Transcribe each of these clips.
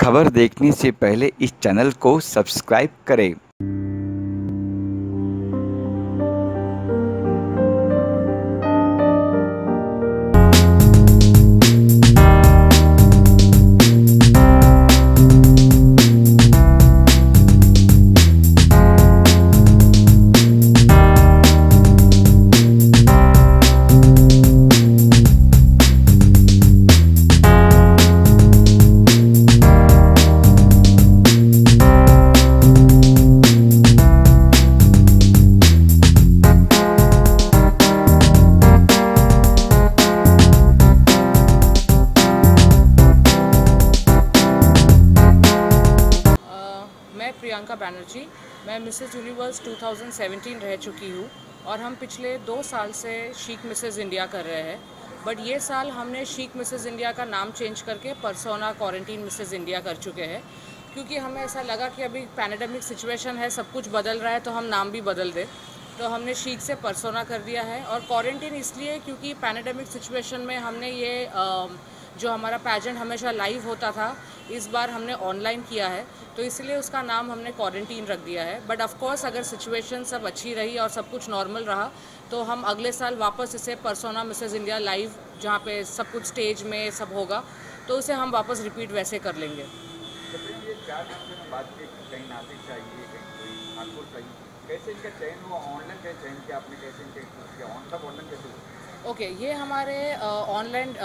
खबर देखने से पहले इस चैनल को सब्सक्राइब करें। मैं प्रियंका बैनर्जी, मैं मिसेस यूनिवर्स 2017 रह चुकी हूँ और हम पिछले 2 साल से शीक मिसेस इंडिया कर रहे हैं। बट ये साल हमने शीक मिसेस इंडिया का नाम चेंज करके परसोना क्वारंटीन मिसेस इंडिया कर चुके हैं, क्योंकि हमें ऐसा लगा कि अभी पैंडेमिक सिचुएशन है, सब कुछ बदल रहा है, तो हम नाम भी बदल दें। तो हमने शीक से परसोना कर दिया है। और क्वारंटीन इसलिए क्योंकि पैंडेमिक सिचुएशन में हमने ये जो हमारा पैजेंट हमेशा लाइव होता था, इस बार हमने ऑनलाइन किया है, तो इसलिए उसका नाम हमने क्वारंटीन रख दिया है। बट ऑफ कोर्स अगर सिचुएशन सब अच्छी रही और सब कुछ नॉर्मल रहा तो हम अगले साल वापस इसे परसोना मिसेस इंडिया लाइव, जहाँ पे सब कुछ स्टेज में सब होगा, तो उसे हम वापस रिपीट वैसे कर लेंगे। कैसे इनका चयन हुआ, ऑनलाइन कैसे चयन किया आपने, कैसे इनके ऑनलाइन कैसे हुआ? ओके, ये हमारे ऑनलाइन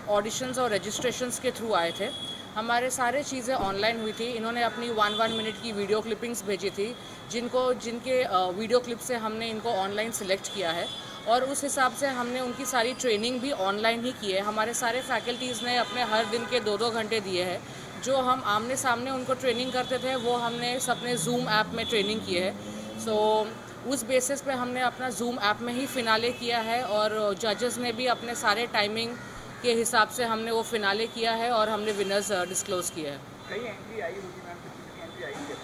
ऑडिशंस और रजिस्ट्रेशंस के थ्रू आए थे। हमारे सारे चीज़ें ऑनलाइन हुई थी। इन्होंने अपनी 1 मिनट की वीडियो क्लिपिंग्स भेजी थी, जिनके वीडियो क्लिप से हमने इनको ऑनलाइन सिलेक्ट किया है और उस हिसाब से हमने उनकी सारी ट्रेनिंग भी ऑनलाइन ही की है। हमारे सारे फैकल्टीज़ ने अपने हर दिन के 2-2 घंटे दिए हैं। जो हम आमने सामने उनको ट्रेनिंग करते थे वो हमने सबने जूम ऐप में ट्रेनिंग की है। सो उस बेसिस पे हमने अपना जूम ऐप में ही फिनाले किया है और जजेस ने भी अपने सारे टाइमिंग के हिसाब से हमने वो फिनाले किया है और हमने विनर्स डिस्क्लोज़ किया है। कई एंट्री आई होगी मैम, कितनी एंट्री आई है?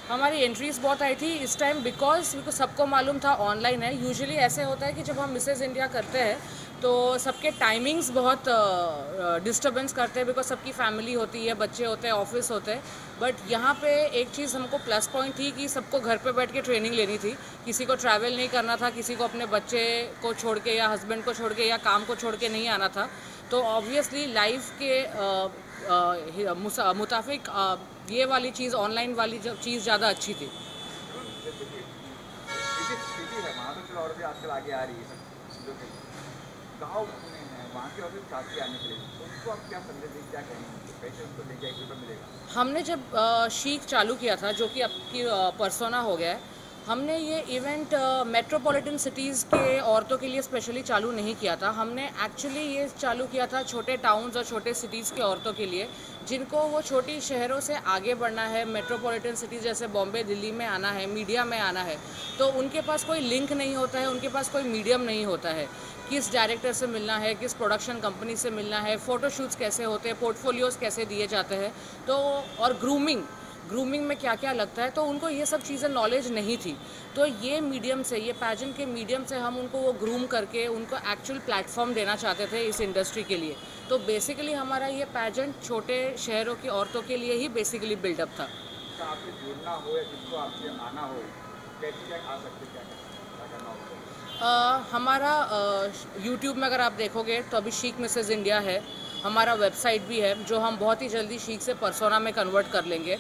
हमारी एंट्रीज़ बहुत आई थी इस टाइम, बिकॉज सबको मालूम था ऑनलाइन है। यूजुअली ऐसे होता है कि जब हम मिसेस इंडिया करते हैं तो सबके टाइमिंग्स बहुत डिस्टर्बेंस करते हैं, बिकॉज सबकी फैमिली होती है, बच्चे होते हैं, ऑफिस होते हैं। बट यहाँ पे एक चीज़ हमको प्लस पॉइंट थी कि सबको घर पे बैठ के ट्रेनिंग लेनी थी, किसी को ट्रैवल नहीं करना था, किसी को अपने बच्चे को छोड़ के या हस्बैंड को छोड़ के या काम को छोड़ के नहीं आना था। तो ऑब्वियसली लाइव के मुताबिक ये वाली चीज़, ऑनलाइन वाली चीज़ ज़्यादा अच्छी थी। और भी आजकल आगे आ रही है जो गाँव में है, वहाँ के और भी चाहती आने के लिए, उनको आप क्या संदेश दें, क्या कहेंगे, कैसे उनको लेके एक पेपर मिलेगा? हमने जब शीक चालू किया था, जो कि अब की परसोना हो गया है, हमने ये इवेंट मेट्रोपॉलिटन सिटीज़ के औरतों के लिए स्पेशली चालू नहीं किया था। हमने एक्चुअली ये चालू किया था छोटे टाउन्स और छोटे सिटीज़ के औरतों के लिए, जिनको वो छोटी शहरों से आगे बढ़ना है, मेट्रोपॉलिटन सिटीज़ जैसे बॉम्बे, दिल्ली में आना है, मीडिया में आना है, तो उनके पास कोई लिंक नहीं होता है, उनके पास कोई मीडियम नहीं होता है। किस डायरेक्टर से मिलना है, किस प्रोडक्शन कंपनी से मिलना है, फ़ोटोशूट्स कैसे होते हैं, पोर्टफोलियोज़ कैसे दिए जाते हैं, तो और ग्रूमिंग में क्या क्या लगता है, तो उनको ये सब चीज़ें नॉलेज नहीं थी। तो ये मीडियम से, ये पैजेंट के मीडियम से हम उनको वो ग्रूम करके उनको एक्चुअल प्लेटफॉर्म देना चाहते थे इस इंडस्ट्री के लिए। तो बेसिकली हमारा ये पैजेंट छोटे शहरों की औरतों के लिए ही बेसिकली बिल्डअप था। आपसे जुड़ना हो या जिसको आपसे आना हो, कैसे क्या आ सकते, क्या करना होगा? हमारा यूट्यूब में अगर आप देखोगे तो अभी शीक मिसेस इंडिया है, हमारा वेबसाइट भी है जो हम बहुत ही जल्दी शीक से परसोना में कन्वर्ट कर लेंगे।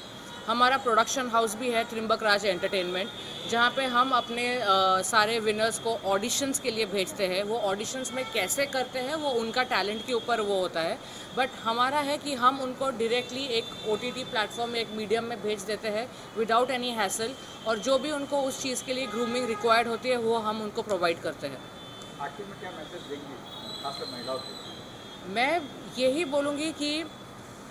हमारा प्रोडक्शन हाउस भी है, त्रिम्बक राज एंटरटेनमेंट, जहाँ पे हम अपने सारे विनर्स को ऑडिशंस के लिए भेजते हैं। वो ऑडिशंस में कैसे करते हैं वो उनका टैलेंट के ऊपर वो होता है, बट हमारा है कि हम उनको डायरेक्टली एक OTT प्लेटफॉर्म, एक मीडियम में भेज देते हैं विदाउट एनी हैसल, और जो भी उनको उस चीज़ के लिए ग्रूमिंग रिक्वायर्ड होती है वो हम उनको प्रोवाइड करते हैं। आखिर में क्या मैसेज देंगे खासकर महिलाओं को? मैं यही बोलूँगी कि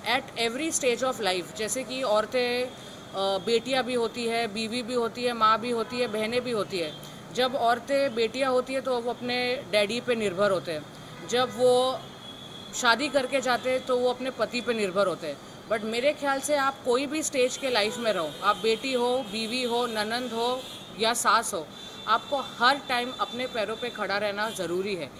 at every stage of life, जैसे कि औरतें, बेटियां भी होती है, बीवी भी होती है, माँ भी होती है, बहनें भी होती है। जब औरतें बेटियां होती है तो वो अपने डैडी पे निर्भर होते हैं, जब वो शादी करके जाते हैं तो वो अपने पति पे निर्भर होते हैं। बट मेरे ख्याल से आप कोई भी स्टेज के लाइफ में रहो, आप बेटी हो, बीवी हो, ननंद हो या सास हो, आपको हर टाइम अपने पैरों पे खड़ा रहना ज़रूरी है।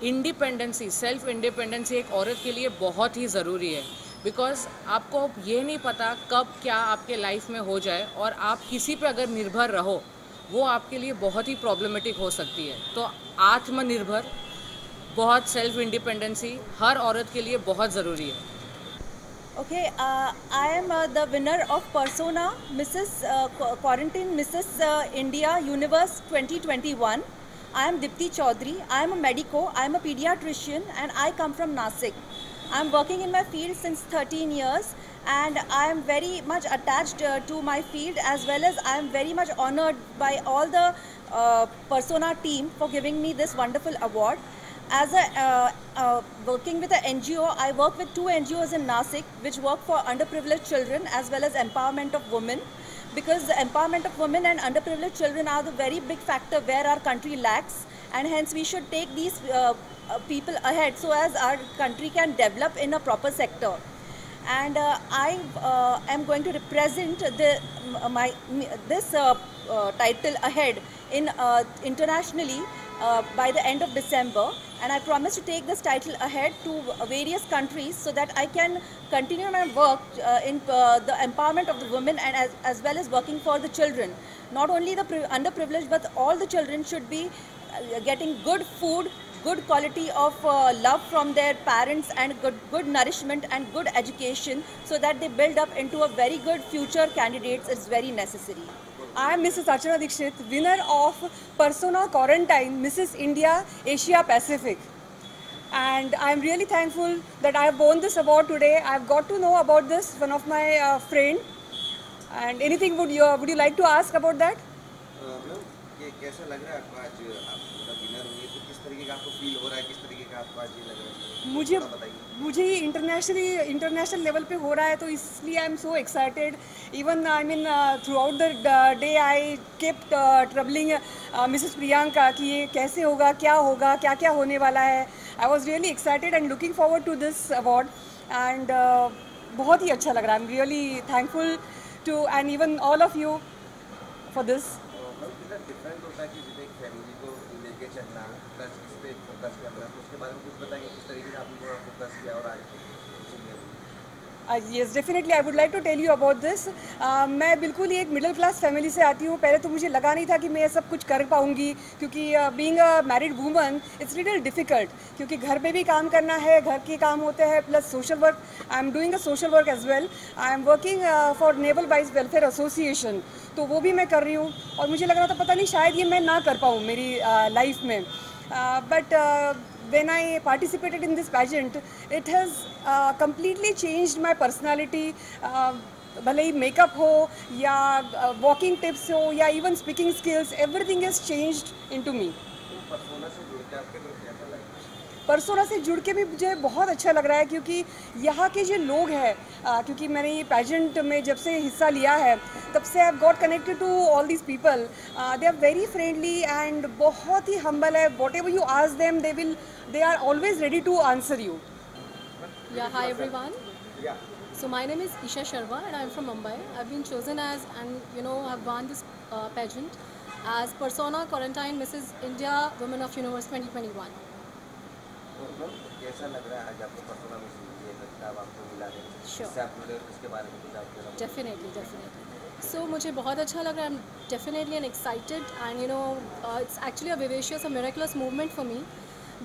इंडिपेंडेंसी, सेल्फ इंडिपेंडेंसी एक औरत के लिए बहुत ही ज़रूरी है। बिकॉज़ आपको ये नहीं पता कब क्या आपके लाइफ में हो जाए, और आप किसी पे अगर निर्भर रहो वो आपके लिए बहुत ही प्रॉब्लमेटिक हो सकती है। तो आत्मनिर्भर, बहुत सेल्फ इंडिपेंडेंसी हर औरत के लिए बहुत ज़रूरी है। Okay, I am the winner of Persona Mrs. Quarantine Mrs. India Universe 2021. I am Dipti Chaudhary. I am a medico. I am a pediatrician, and I come from Nasik. I am working in my field since 13 years, and I am very much attached to my field, as well as I am very much honored by all the Persona team for giving me this wonderful award. As a working with an NGO, I work with 2 NGOs in Nasik which work for underprivileged children as well as empowerment of women, because the empowerment of women and underprivileged children are the very big factor where our country lacks, and hence we should take these people ahead so as our country can develop in a proper sector. And I am going to represent this title ahead in internationally by the end of December, and I promise to take this title ahead to various countries so that I can continue my work in the empowerment of the women, and as well as working for the children. Not only the underprivileged, but all the children should be getting good food, good quality of love from their parents, and good nourishment and good education, so that they build up into a very good future candidates. It's very necessary. I am Mrs. Archana Dikshit, winner of Persona Quarantine Mrs. India Asia Pacific. And I am really thankful that I have won this award today. I have got to know about this, one of my friend. And anything would you like to ask about that? ये कैसा लग रहा है आपको आज आप winner हुए, तो किस तरीके का आपको फील हो रहा है, किस तरीके का आपको आज ये लग रहा है? मुझे इंटरनेशनल लेवल पे हो रहा है, तो इसलिए I am so excited. Even I mean throughout the day I kept troubling Mrs Priyanka कि ये कैसे होगा, क्या क्या होने वाला है. I was really excited and looking forward to this award, and बहुत ही अच्छा लग रहा है. I am really thankful to and even all of you for this. Different होता है कि एक फैमिली को लेके चलना, प्लस इस पे फोकस करना, तो उसके बारे में कुछ बताएंगे किस तरीके से आपने फोकस किया और आगे yes definitely I would like to tell you about this. मैं बिल्कुल ही एक मिडिल क्लास फैमिली से आती हूँ. पहले तो मुझे लगा नहीं था कि मैं ये सब कुछ कर पाऊँगी, क्योंकि being a married woman it's little difficult, क्योंकि घर पे भी काम करना है, घर के काम होते हैं, plus social work. I am doing a social work as well. I am working for naval wise welfare association, तो वो भी मैं कर रही हूँ. और मुझे लग रहा था पता नहीं शायद ये मैं ना कर पाऊँ मेरी लाइफ में, but when I participated in this pageant, it has completely changed my personality. भले ही मेकअप हो या वॉकिंग टिप्स हो या even speaking skills, everything has changed into me. Persona से जुड़ के भी मुझे बहुत अच्छा लग रहा है, क्योंकि यहाँ के जो लोग हैं, क्योंकि मैंने ये पैजेंट में जब से हिस्सा लिया है तब से I have got connected to all these people. They are very friendly and बहुत ही हम्बल है. Whatever you ask them they are always ready to answer you. Yeah, hi everyone. So my name is Isha Sharma and I'm from Mumbai. I've been chosen as, and I've won this pageant as Persona Quarantine Mrs. India Women of Universe 2021. कैसा लग रहा है आज आपको persona में ये खिताब आपको मिला है? Sure. इससे आप जुड़े, इसके बारे में कुछ आप बताइए. Definitely. So मुझे बहुत अच्छा लग रहा है. I'm definitely and excited, and it's actually a vivacious, a miraculous movement for me,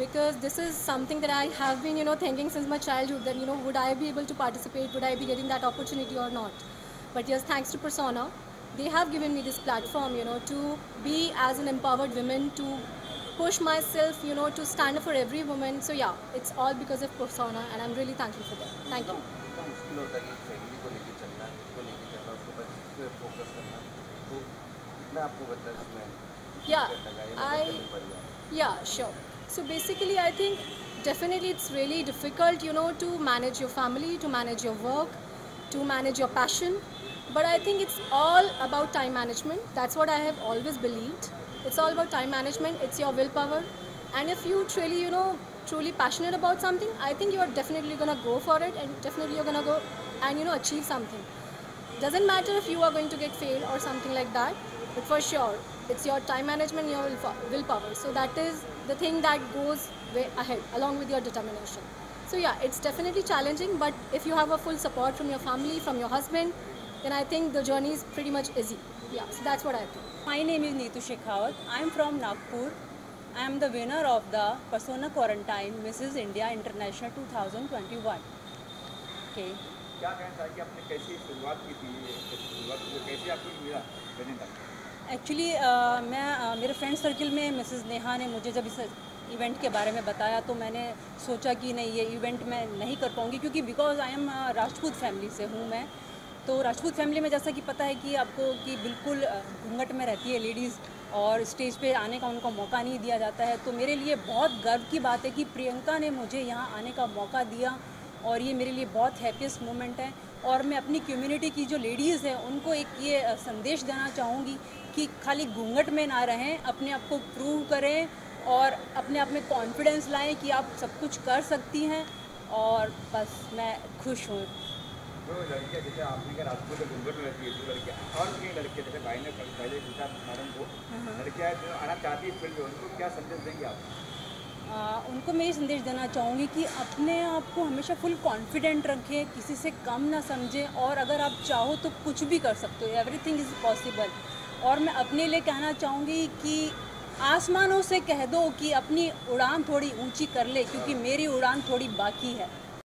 because this is something that I have been thinking since my childhood, that would I be able to participate, would I be getting that opportunity or not. But yes, thanks to Persona, they have given me this platform to be as an empowered woman, to push myself, to stand up for every woman. So yeah, it's all because of Persona, and I'm really thankful for that. Thank you. मुश्किल होता है कि family को लेके चलना, उसको पर focus करना, तो कितना आपको मतलब इसमें Yeah, sure. So basically I think definitely it's really difficult to manage your family, to manage your work, to manage your passion, but I think it's all about time management. That's what I have always believed. It's all about time management. It's your willpower, and if you truly truly passionate about something, I think you are definitely gonna go for it, and definitely you're gonna go and achieve something. Doesn't matter if you are going to get failed or something like that, but for sure it's your time management, your willpower. So that is the thing that goes way ahead along with your determination. So yeah, it's definitely challenging, but if you have a full support from your family, from your husband, then I think the journey is pretty much easy. Yeah, so that's what I think. My name is Neetu Shekhawat. I am from Nagpur. I am the winner of the Persona Quarantine Mrs. India International 2021. Okay. क्या कहना चाहिए कि आपने कैसी शुरुआत की थी, कैसे आपको मिला रहने तक? एक्चुअली मैं मेरे फ्रेंड सर्कल में मिसेस नेहा ने मुझे जब इस इवेंट के बारे में बताया तो मैंने सोचा कि नहीं, ये इवेंट मैं नहीं कर पाऊँगी, क्योंकि because I am Rajput family से हूँ मैं। तो राजपूत फैमिली में जैसा कि पता है कि आपको कि बिल्कुल घूंघट में रहती है लेडीज़ और स्टेज पे आने का उनको मौका नहीं दिया जाता है। तो मेरे लिए बहुत गर्व की बात है कि प्रियंका ने मुझे यहाँ आने का मौका दिया और ये मेरे लिए बहुत हैप्पीएस्ट मोमेंट है। और मैं अपनी कम्युनिटी की जो लेडीज़ हैं उनको एक ये संदेश देना चाहूँगी कि खाली घूंघट में ना रहें, अपने आप को प्रूव करें और अपने आप में कॉन्फिडेंस लाएं कि आप सब कुछ कर सकती हैं। और बस मैं खुश हूँ। जो लड़कियाँ जैसे आपने कहा राजपूत घूंघट में रहती है, जो लड़कियाँ और भी लड़कियाँ जैसे भाई ने पहले पूछा मैडम को, लड़कियाँ जो आना चाहती है फील्ड में, उनको क्या संदेश देंगे आप? उनको मैं ये संदेश देना चाहूँगी कि अपने आप को हमेशा फुल कॉन्फिडेंट रखें, किसी से कम ना समझें और अगर आप चाहो तो कुछ भी कर सकते हो, एवरीथिंग इज़ पॉसिबल। और मैं अपने लिए कहना चाहूँगी कि आसमानों से कह दो कि अपनी उड़ान थोड़ी ऊंची कर ले, क्योंकि मेरी उड़ान थोड़ी बाकी है।